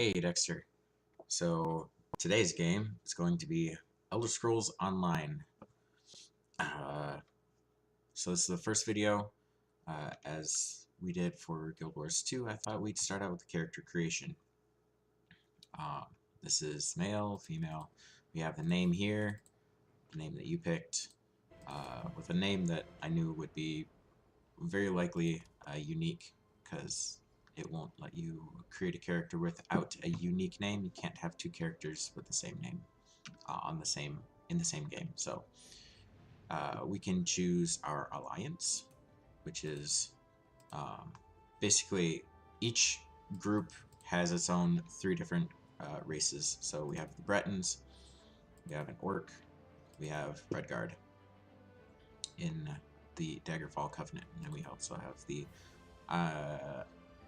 Hey Dexter. So today's game is going to be Elder Scrolls Online. Uh, so this is the first video. As we did for Guild Wars 2, I thought we'd start out with the character creation. Um, this is male, female. We have the name here, the name that you picked, with a name that I knew would be very likely unique, because it won't let you create a character without a unique name. You can't have two characters with the same name in the same game. So we can choose our alliance, which is um, basically each group has its own three different races. So we have the Bretons, we have an Orc, we have Redguard in the Daggerfall Covenant, and then we also have the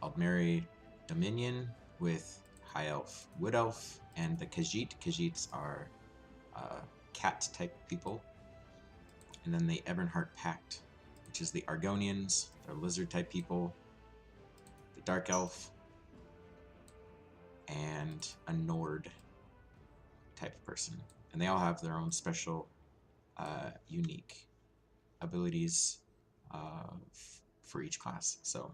Aldmeri Dominion with High Elf, Wood Elf, and the Khajiit. Khajiits are cat-type people. And then the Ebonheart Pact, which is the Argonians, they're lizard-type people, the Dark Elf, and a Nord type of person. And they all have their own special, unique abilities for each class. So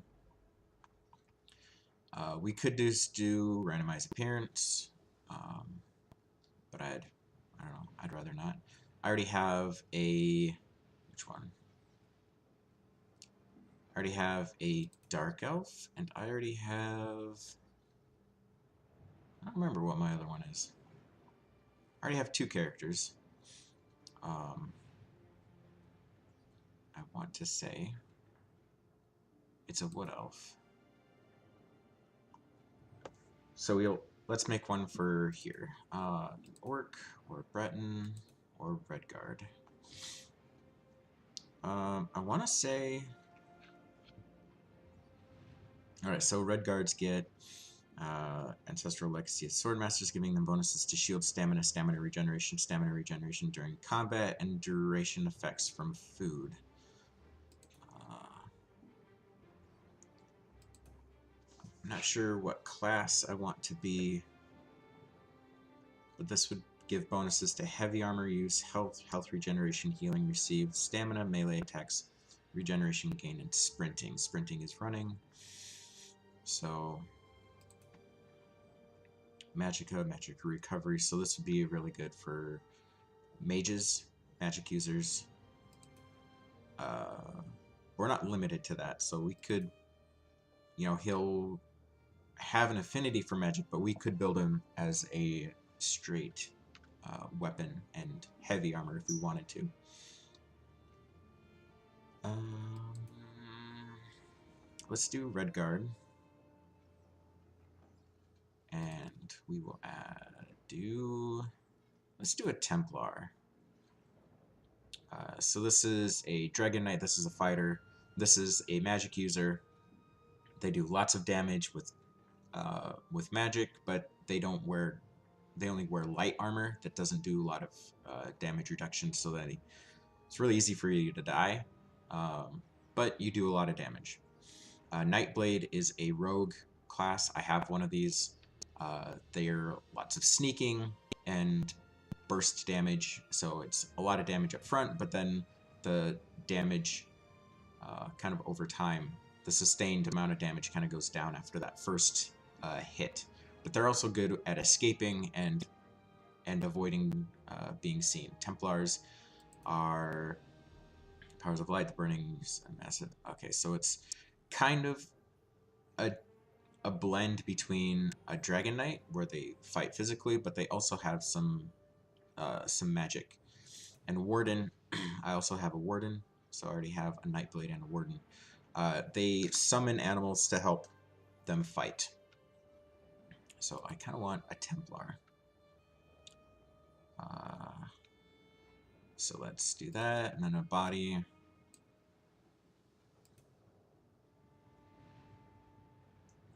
we could just do randomized appearance, but I don't know, I'd rather not. I already have a, which one? I already have a Dark Elf, and I already have, I don't remember what my other one is. I already have two characters. I want to say it's a Wood Elf. So let's make one for here. Orc, or Breton, or Redguard. I want to say... Alright, so Redguards get Ancestral Legacy of Swordmasters, giving them bonuses to shield, stamina, stamina regeneration during combat, and duration effects from food. I'm not sure what class I want to be, but this would give bonuses to heavy armor use, health regeneration, healing received, stamina, melee attacks, regeneration gain, and sprinting. Sprinting is running. So magic recovery. So this would be really good for mages, magic users. We're not limited to that, so we could, he'll have an affinity for magic, but we could build him as a straight weapon and heavy armor if we wanted to. Let's do Redguard, and we will let's do a Templar. So this is a Dragon Knight, this is a fighter, this is a magic user. They do lots of damage with magic, but they only wear light armor that doesn't do a lot of damage reduction, so that it's really easy for you to die, but you do a lot of damage. Nightblade is a rogue class. I have one of these. They're lots of sneaking and burst damage, so it's a lot of damage up front, but then the damage kind of over time, the sustained amount of damage kind of goes down after that first hit. But they're also good at escaping and avoiding being seen. Templars are powers of light, the burnings, and massive. Okay, so it's kind of a blend between a Dragon Knight, where they fight physically, but they also have some magic. And Warden, I also have a Warden, so I already have a Nightblade and a Warden. They summon animals to help them fight. So I kind of want a Templar. So let's do that, and then a body.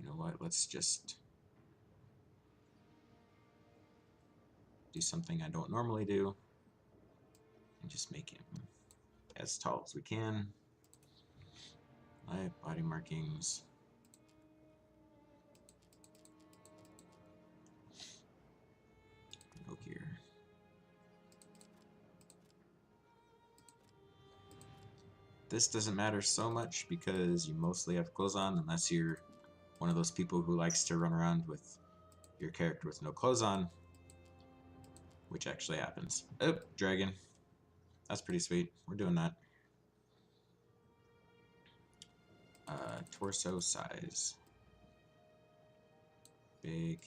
You know what, let's just do something I don't normally do, and just make him as tall as we can. Light body markings. this doesn't matter so much because you mostly have clothes on, unless you're one of those people who likes to run around with your character with no clothes on, which actually happens. Oh, dragon. That's pretty sweet. We're doing that. Torso size. Big,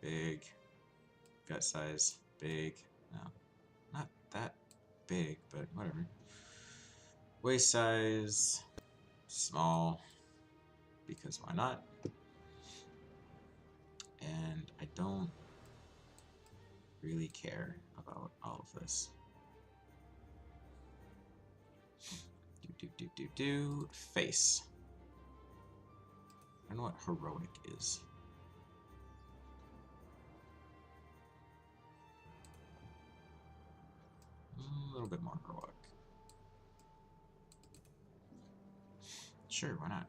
big. Gut size, big. No, not that big, but whatever. Waist size, small, because why not? And I don't really care about all of this. Face. I don't know what heroic is. A little bit more heroic. Sure, why not?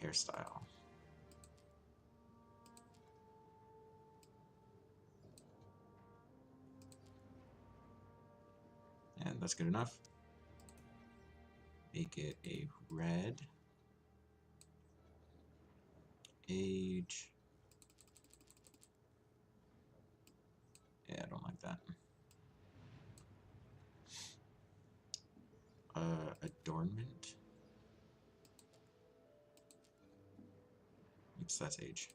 Hairstyle. And that's good enough. Make it a red. Age. Yeah, I don't like that. Adornment. Oops, that's age.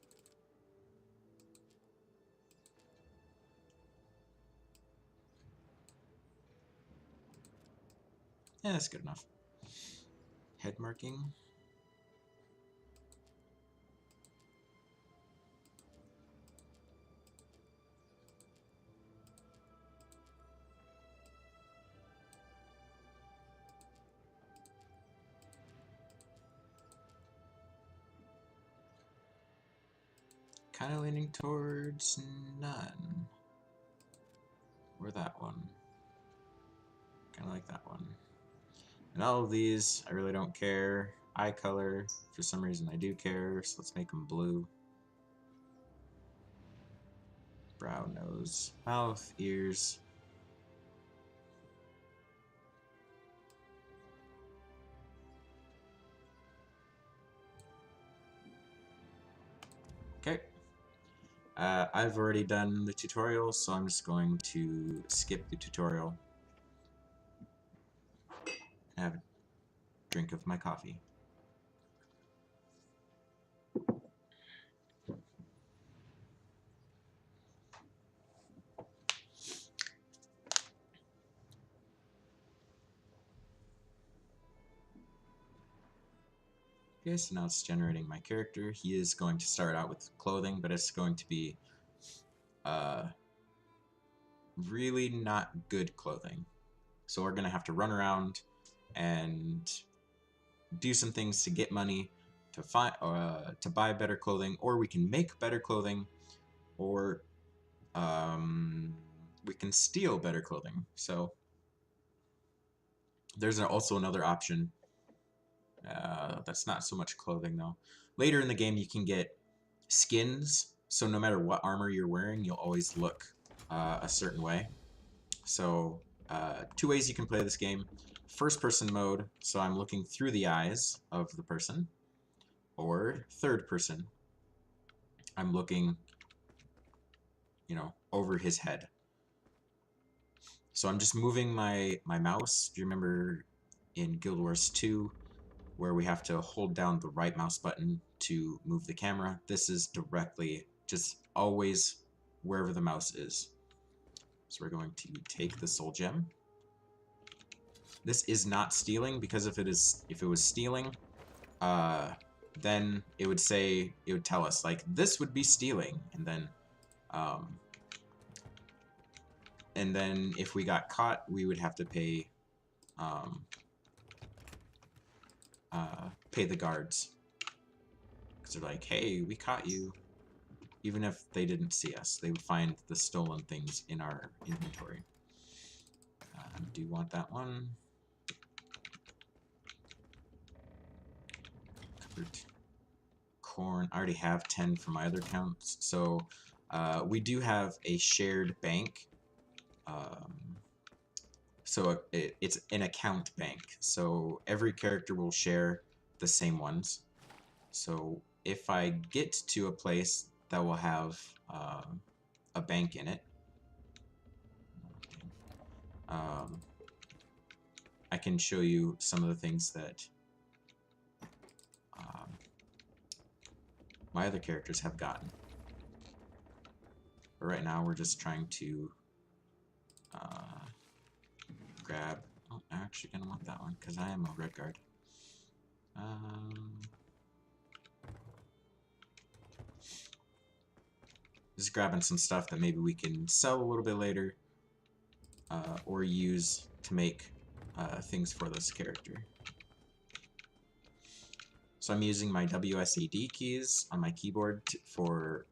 Yeah, that's good enough. Head marking. Kind of leaning towards none. Or that one. Kind of like that one. And all of these, I really don't care. Eye color, for some reason I do care, so let's make them blue. Brow, nose, mouth, ears. Okay. I've already done the tutorial, so I'm just going to skip the tutorial and have a drink of my coffee. Okay, so now it's generating my character. He is going to start out with clothing, but it's going to be really not good clothing. So we're going to have to run around and do some things to get money to find to buy better clothing, or we can make better clothing, or we can steal better clothing. So there's also another option. That's not so much clothing though. Later in the game, you can get skins. So no matter what armor you're wearing, you'll always look a certain way. So two ways you can play this game. First person mode, so I'm looking through the eyes of the person. Or third person, I'm looking, you know, over his head. So I'm just moving my mouse. Do you remember in Guild Wars 2 where we have to hold down the right mouse button to move the camera? This is directly, just always wherever the mouse is. So we're going to take the soul gem. This is not stealing, because if it was stealing, then it would tell us like this would be stealing, and then if we got caught, we would have to pay the guards, because they're like, hey, we caught you. Even if they didn't see us, they would find the stolen things in our inventory. Do you want that one? Covered. Corn. I already have 10 for my other accounts, so we do have a shared bank. So it's an account bank. So every character will share the same ones. So if I get to a place that will have a bank in it, I can show you some of the things that my other characters have gotten. But right now we're just trying to grab... Oh, I'm actually going to want that one because I am a red guard. Just grabbing some stuff that maybe we can sell a little bit later or use to make things for this character. So I'm using my WSAD keys on my keyboard to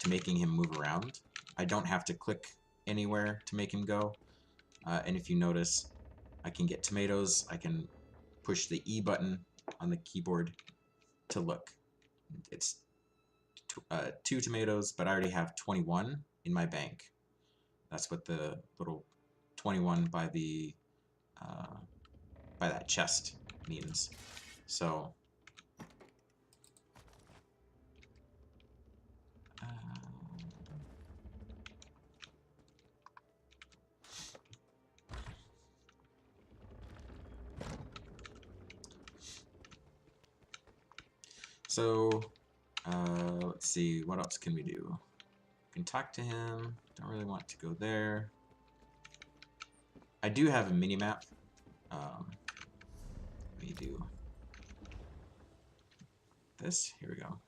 making him move around. I don't have to click anywhere to make him go. And if you notice, I can get tomatoes. I can push the E button on the keyboard to look. It's 2 tomatoes, but I already have 21 in my bank. That's what the little 21 by that chest means. So let's see, what else can we do? We can talk to him. Don't really want to go there. I do have a mini-map. Let me do this. Here we go.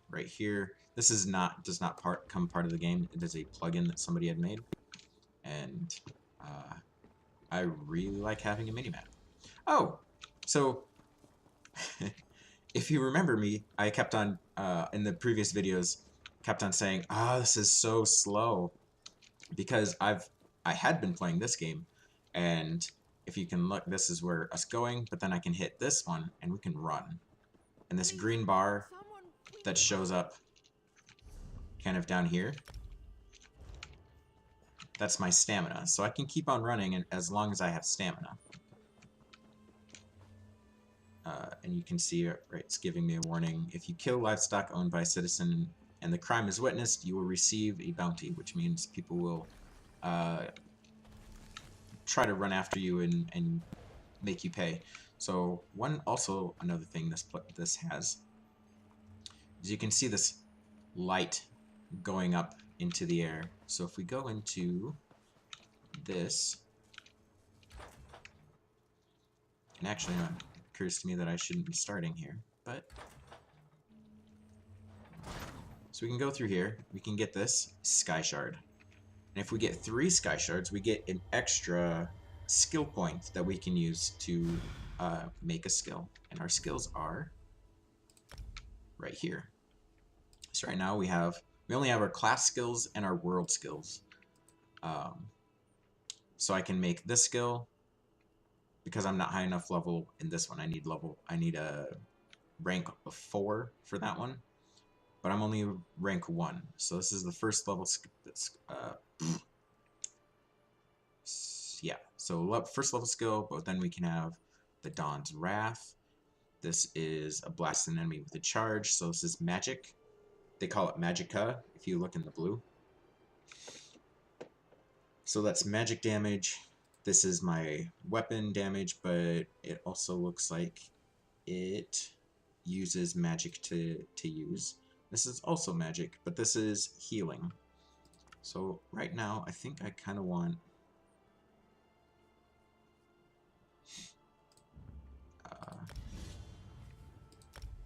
Right here. This does not come part of the game. It is a plugin that somebody had made. And I really like having a mini-map. Oh! So... if you remember me, I kept on, in the previous videos, kept on saying, this is so slow. Because I had been playing this game, and if you can look, this is where us going, but then I can hit this one, and we can run. And this green bar that shows up kind of down here, that's my stamina. So I can keep on running as long as I have stamina. And you can see, right, it's giving me a warning. If you kill livestock owned by a citizen and the crime is witnessed, you will receive a bounty, which means people will try to run after you and make you pay. So another thing this has is you can see this light going up into the air. So if we go into this, and actually it occurs to me that I shouldn't be starting here, but so we can go through here, we can get this sky shard. And if we get 3 sky shards, we get an extra skill point that we can use to make a skill. And our skills are right here. So right now we only have our class skills and our world skills. So I can make this skill because I'm not high enough level in this one. I need a rank of 4 for that one. But I'm only rank 1. So this is the first level yeah, so first level skill, but then we can have the Dawn's Wrath. This is a blast an enemy with a charge, so this is magic. They call it Magicka if you look in the blue. So that's magic damage. This is my weapon damage, but it also looks like it uses magic to use. This is also magic, but this is healing. So right now, I think I kind of want...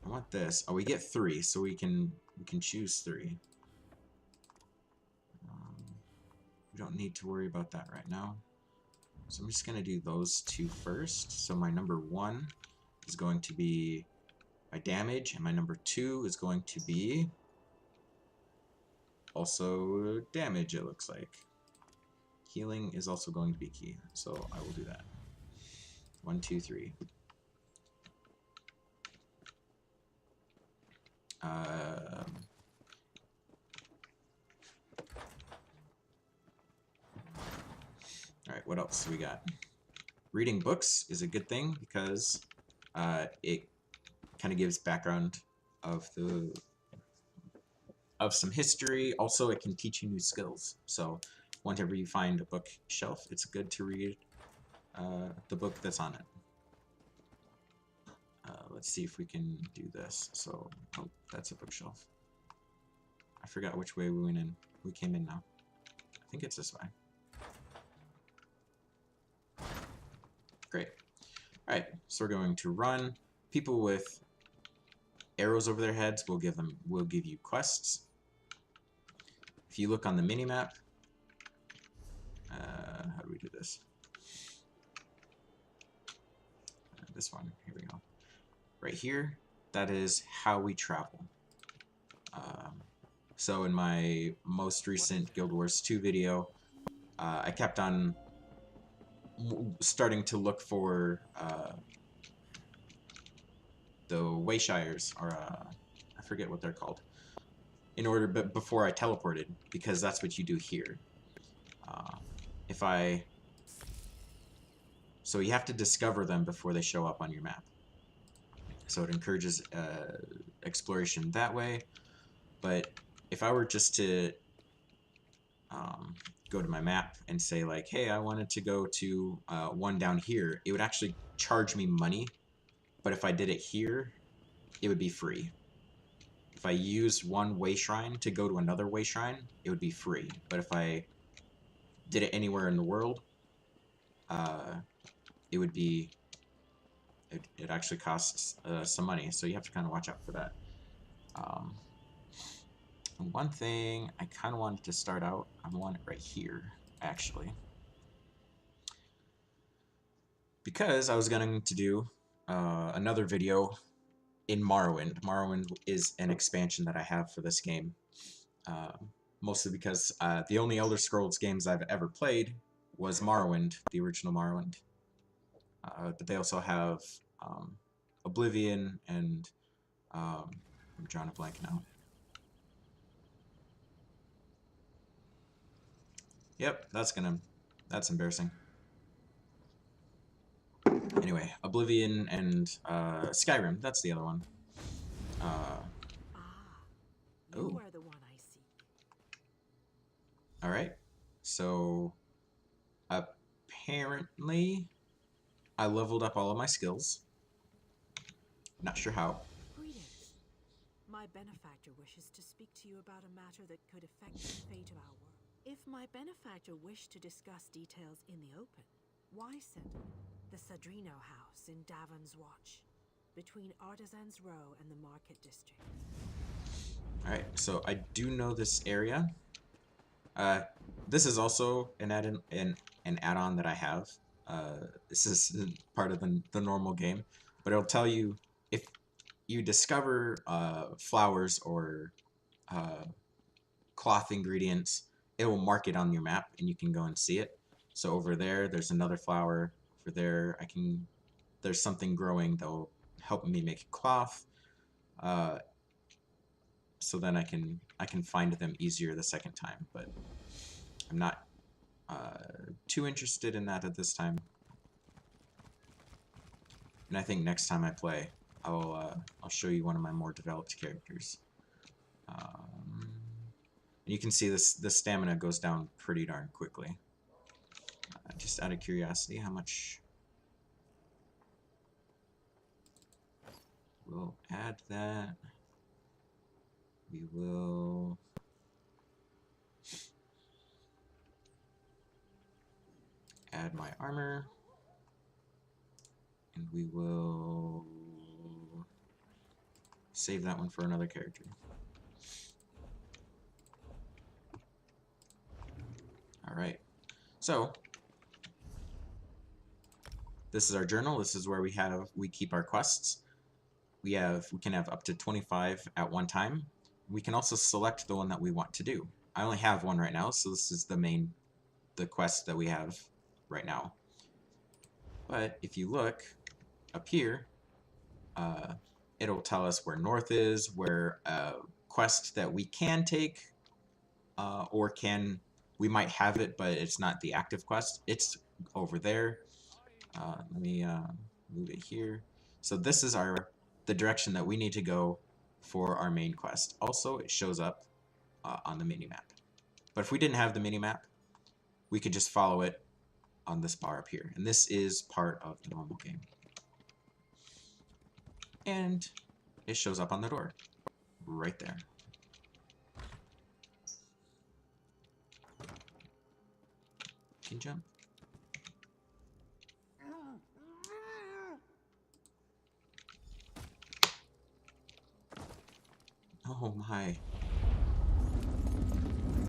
I want this. Oh, we get 3, so we can choose 3. We don't need to worry about that right now. So I'm just going to do those 2 first. So my number 1 is going to be my damage, and my number 2 is going to be also damage, it looks like. Healing is also going to be key, so I will do that. 1, 2, 3. Alright, Alright, what else we got? Reading books is a good thing because it kind of gives background of some history. Also, it can teach you new skills. So whenever you find a bookshelf, it's good to read the book that's on it. Let's see if we can do this. So, oh, that's a bookshelf. I forgot which way we went in. We came in now. I think it's this way. Great. Alright, so we're going to run. People with arrows over their heads will give you quests. If you look on the mini-map, how do we do this? This one, here we go. Right here, that is how we travel. So in my most recent Guild Wars 2 video, I kept on starting to look for the Wayshires, or I forget what they're called, but before I teleported, because that's what you do here. So you have to discover them before they show up on your map. So it encourages exploration that way. But if I were just to go to my map and say like, hey, I wanted to go to one down here, it would actually charge me money. But if I did it here, it would be free. If I used one way shrine to go to another way shrine, it would be free. But if I did it anywhere in the world, it would be, it actually costs some money. So you have to kind of watch out for that. One thing I kind of wanted to start out, I want it right here, actually. Because I was going to do another video in Morrowind. Morrowind is an expansion that I have for this game. Mostly because the only Elder Scrolls games I've ever played was Morrowind, the original Morrowind. But they also have Oblivion and I'm drawing a blank now. Yep, that's embarrassing. Anyway, Oblivion and Skyrim, that's the other one. You are the one I seek. Alright, so apparently I leveled up all of my skills. Not sure how. Greetings. My benefactor wishes to speak to you about a matter that could affect the fate of our world. If my benefactor wished to discuss details in the open, why send the Sadrino house in Davon's Watch, between Artisans Row and the Market District? Alright, so I do know this area. This is also an add-on that I have. This is part of the normal game, but it'll tell you if you discover flowers or cloth ingredients, it will mark it on your map and you can go and see it. So over there, there's another flower. Over there, there's something growing that will help me make cloth. So then I can find them easier the second time, but I'm not too interested in that at this time. And I think next time I play, I'll show you one of my more developed characters. And you can see the stamina goes down pretty darn quickly. Just out of curiosity, how much? We'll add that. We will add my armor. And we will save that one for another character. Alright. So this is our journal. This is where we keep our quests. We can have up to 25 at one time. We can also select the one that we want to do. I only have one right now, so this is the quest that we have right now. But if you look up here, it'll tell us where north is, where a quest that we can take, or we might have it, but it's not the active quest. It's over there. Let me move it here. So this is the direction that we need to go for our main quest. Also, it shows up on the mini map. But if we didn't have the mini map, we could just follow it on this bar up here. And this is part of the normal game. And it shows up on the door right there. Can jump. Oh my.